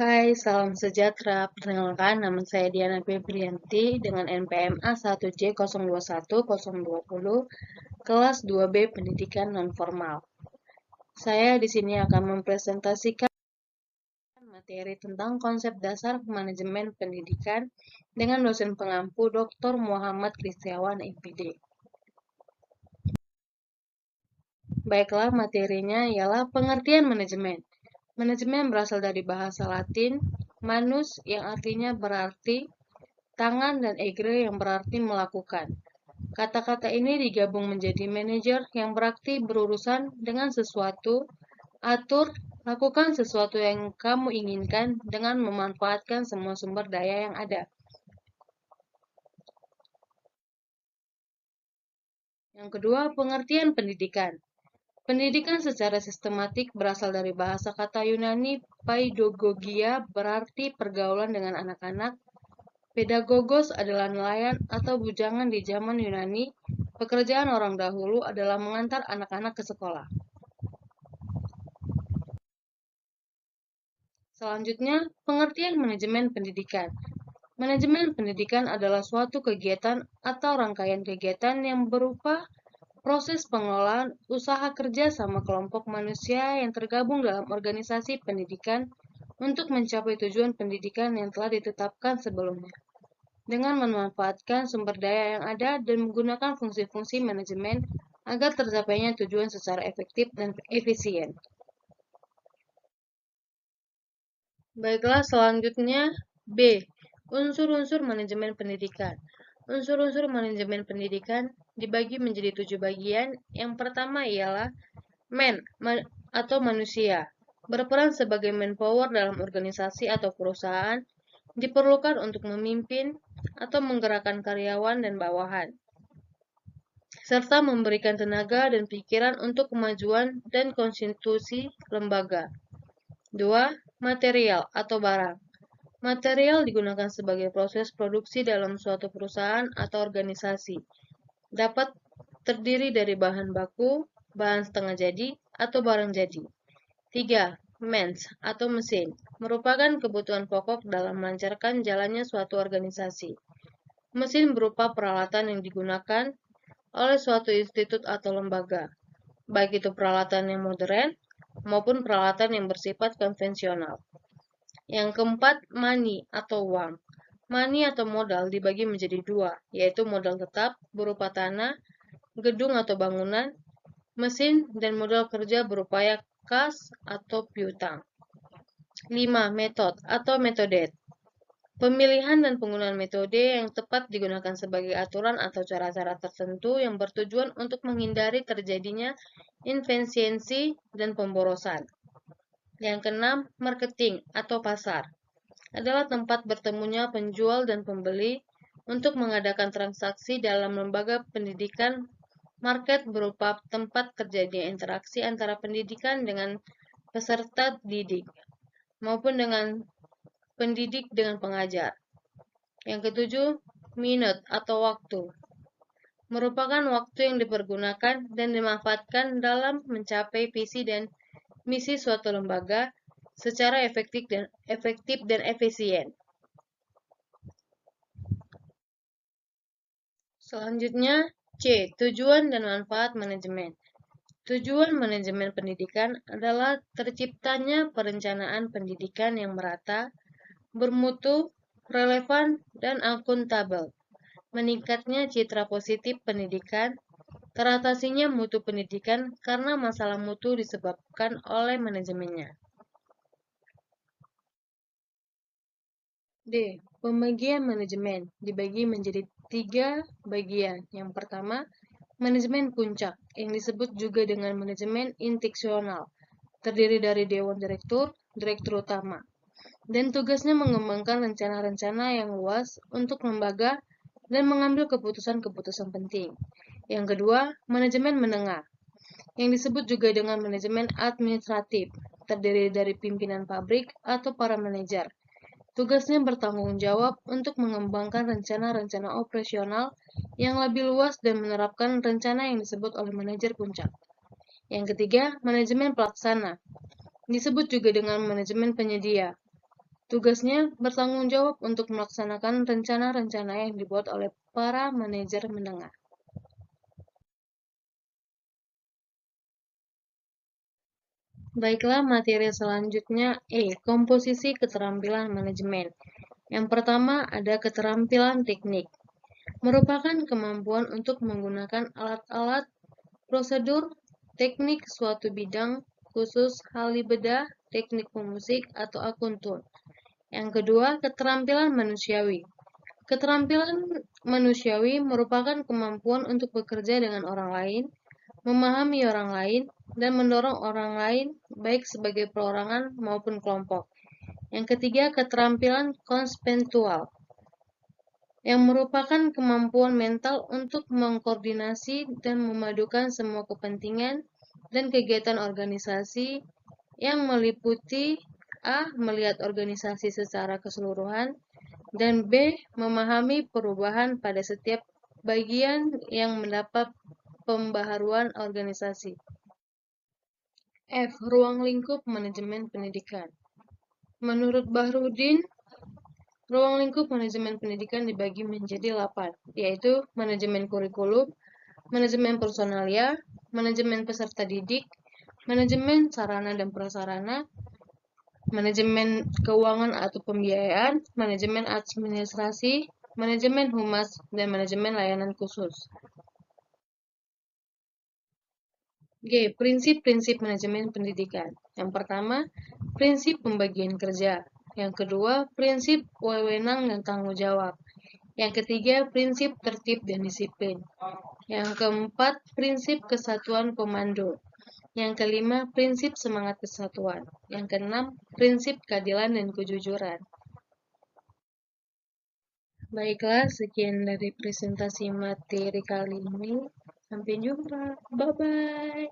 Hai, salam sejahtera. Perkenalkan, nama saya Diana Febrianti dengan NPM A1J021020, kelas 2B Pendidikan Nonformal. Saya di sini akan mempresentasikan materi tentang konsep dasar manajemen pendidikan dengan dosen pengampu Dr. Muhammad Kristiawan, MPD. Baiklah, materinya ialah pengertian manajemen. Manajemen berasal dari bahasa Latin, manus yang artinya berarti tangan dan egre yang berarti melakukan. Kata-kata ini digabung menjadi manajer yang berarti berurusan dengan sesuatu, atur, lakukan sesuatu yang kamu inginkan dengan memanfaatkan semua sumber daya yang ada. Yang kedua, pengertian pendidikan. Pendidikan secara sistematik berasal dari bahasa kata Yunani paidogogia berarti pergaulan dengan anak-anak. Pedagogos adalah nelayan atau bujangan di zaman Yunani. Pekerjaan orang dahulu adalah mengantar anak-anak ke sekolah. Selanjutnya, pengertian manajemen pendidikan. Manajemen pendidikan adalah suatu kegiatan atau rangkaian kegiatan yang berupa proses pengelolaan usaha kerja sama kelompok manusia yang tergabung dalam organisasi pendidikan untuk mencapai tujuan pendidikan yang telah ditetapkan sebelumnya, dengan memanfaatkan sumber daya yang ada dan menggunakan fungsi-fungsi manajemen agar tercapainya tujuan secara efektif dan efisien. Baiklah, selanjutnya B. Unsur-unsur manajemen pendidikan. Unsur-unsur manajemen pendidikan dibagi menjadi 7 bagian. Yang pertama ialah atau manusia. Berperan sebagai manpower dalam organisasi atau perusahaan, diperlukan untuk memimpin atau menggerakkan karyawan dan bawahan, serta memberikan tenaga dan pikiran untuk kemajuan dan konstitusi lembaga. 2. Material atau barang. Material digunakan sebagai proses produksi dalam suatu perusahaan atau organisasi. Dapat terdiri dari bahan baku, bahan setengah jadi, atau barang jadi. 3. Mens atau mesin. Merupakan kebutuhan pokok dalam melancarkan jalannya suatu organisasi. Mesin berupa peralatan yang digunakan oleh suatu institut atau lembaga, baik itu peralatan yang modern maupun peralatan yang bersifat konvensional. Yang keempat, money atau uang. Money atau modal dibagi menjadi dua, yaitu modal tetap berupa tanah, gedung atau bangunan, mesin, dan modal kerja berupa kas atau piutang. 5. Metode atau metode. Pemilihan dan penggunaan metode yang tepat digunakan sebagai aturan atau cara-cara tertentu yang bertujuan untuk menghindari terjadinya inefisiensi dan pemborosan. Yang keenam, marketing atau pasar. Adalah tempat bertemunya penjual dan pembeli untuk mengadakan transaksi dalam lembaga pendidikan. Market berupa tempat terjadinya interaksi antara pendidikan dengan peserta didik, maupun dengan pendidik dengan pengajar. Yang ketujuh, minute atau waktu. Merupakan waktu yang dipergunakan dan dimanfaatkan dalam mencapai visi dan misi suatu lembaga secara efektif dan efisien. Selanjutnya, C. Tujuan dan manfaat manajemen. Tujuan manajemen pendidikan adalah terciptanya perencanaan pendidikan yang merata, bermutu, relevan, dan akuntabel. Meningkatnya citra positif pendidikan, teratasinya mutu pendidikan karena masalah mutu disebabkan oleh manajemennya. D. Pembagian manajemen dibagi menjadi 3 bagian. Yang pertama, manajemen puncak, yang disebut juga dengan manajemen instruksional, terdiri dari dewan direktur, direktur utama, dan tugasnya mengembangkan rencana-rencana yang luas untuk lembaga dan mengambil keputusan-keputusan penting. Yang kedua, manajemen menengah, yang disebut juga dengan manajemen administratif, terdiri dari pimpinan pabrik atau para manajer. Tugasnya bertanggung jawab untuk mengembangkan rencana-rencana operasional yang lebih luas dan menerapkan rencana yang disebut oleh manajer puncak. Yang ketiga, manajemen pelaksana, disebut juga dengan manajemen penyedia, Tugasnya bertanggung jawab untuk melaksanakan rencana-rencana yang dibuat oleh para manajer menengah. Baiklah, materi selanjutnya komposisi keterampilan manajemen. Yang pertama ada keterampilan teknik, merupakan kemampuan untuk menggunakan alat-alat, prosedur, teknik suatu bidang, khusus ahli bedah, teknik pemusik, atau akuntun. Yang kedua, keterampilan manusiawi. Keterampilan manusiawi merupakan kemampuan untuk bekerja dengan orang lain, memahami orang lain, dan mendorong orang lain, baik sebagai perorangan maupun kelompok. Yang ketiga, keterampilan konseptual, yang merupakan kemampuan mental untuk mengkoordinasi dan memadukan semua kepentingan dan kegiatan organisasi yang meliputi A. Melihat organisasi secara keseluruhan, dan B. Memahami perubahan pada setiap bagian yang mendapat pembaharuan organisasi. F. Ruang lingkup manajemen pendidikan. Menurut Bahrudin, ruang lingkup manajemen pendidikan dibagi menjadi 8, yaitu manajemen kurikulum, manajemen personalia, manajemen peserta didik, manajemen sarana dan prasarana, manajemen keuangan atau pembiayaan, manajemen administrasi, manajemen humas, dan manajemen layanan khusus. G. Prinsip-prinsip manajemen pendidikan. Yang pertama, prinsip pembagian kerja. Yang kedua, prinsip wewenang dan tanggung jawab. Yang ketiga, prinsip tertib dan disiplin. Yang keempat, prinsip kesatuan komando. Yang kelima, prinsip semangat kesatuan. Yang keenam, prinsip keadilan dan kejujuran. Baiklah, sekian dari presentasi materi kali ini. Sampai jumpa. Bye-bye.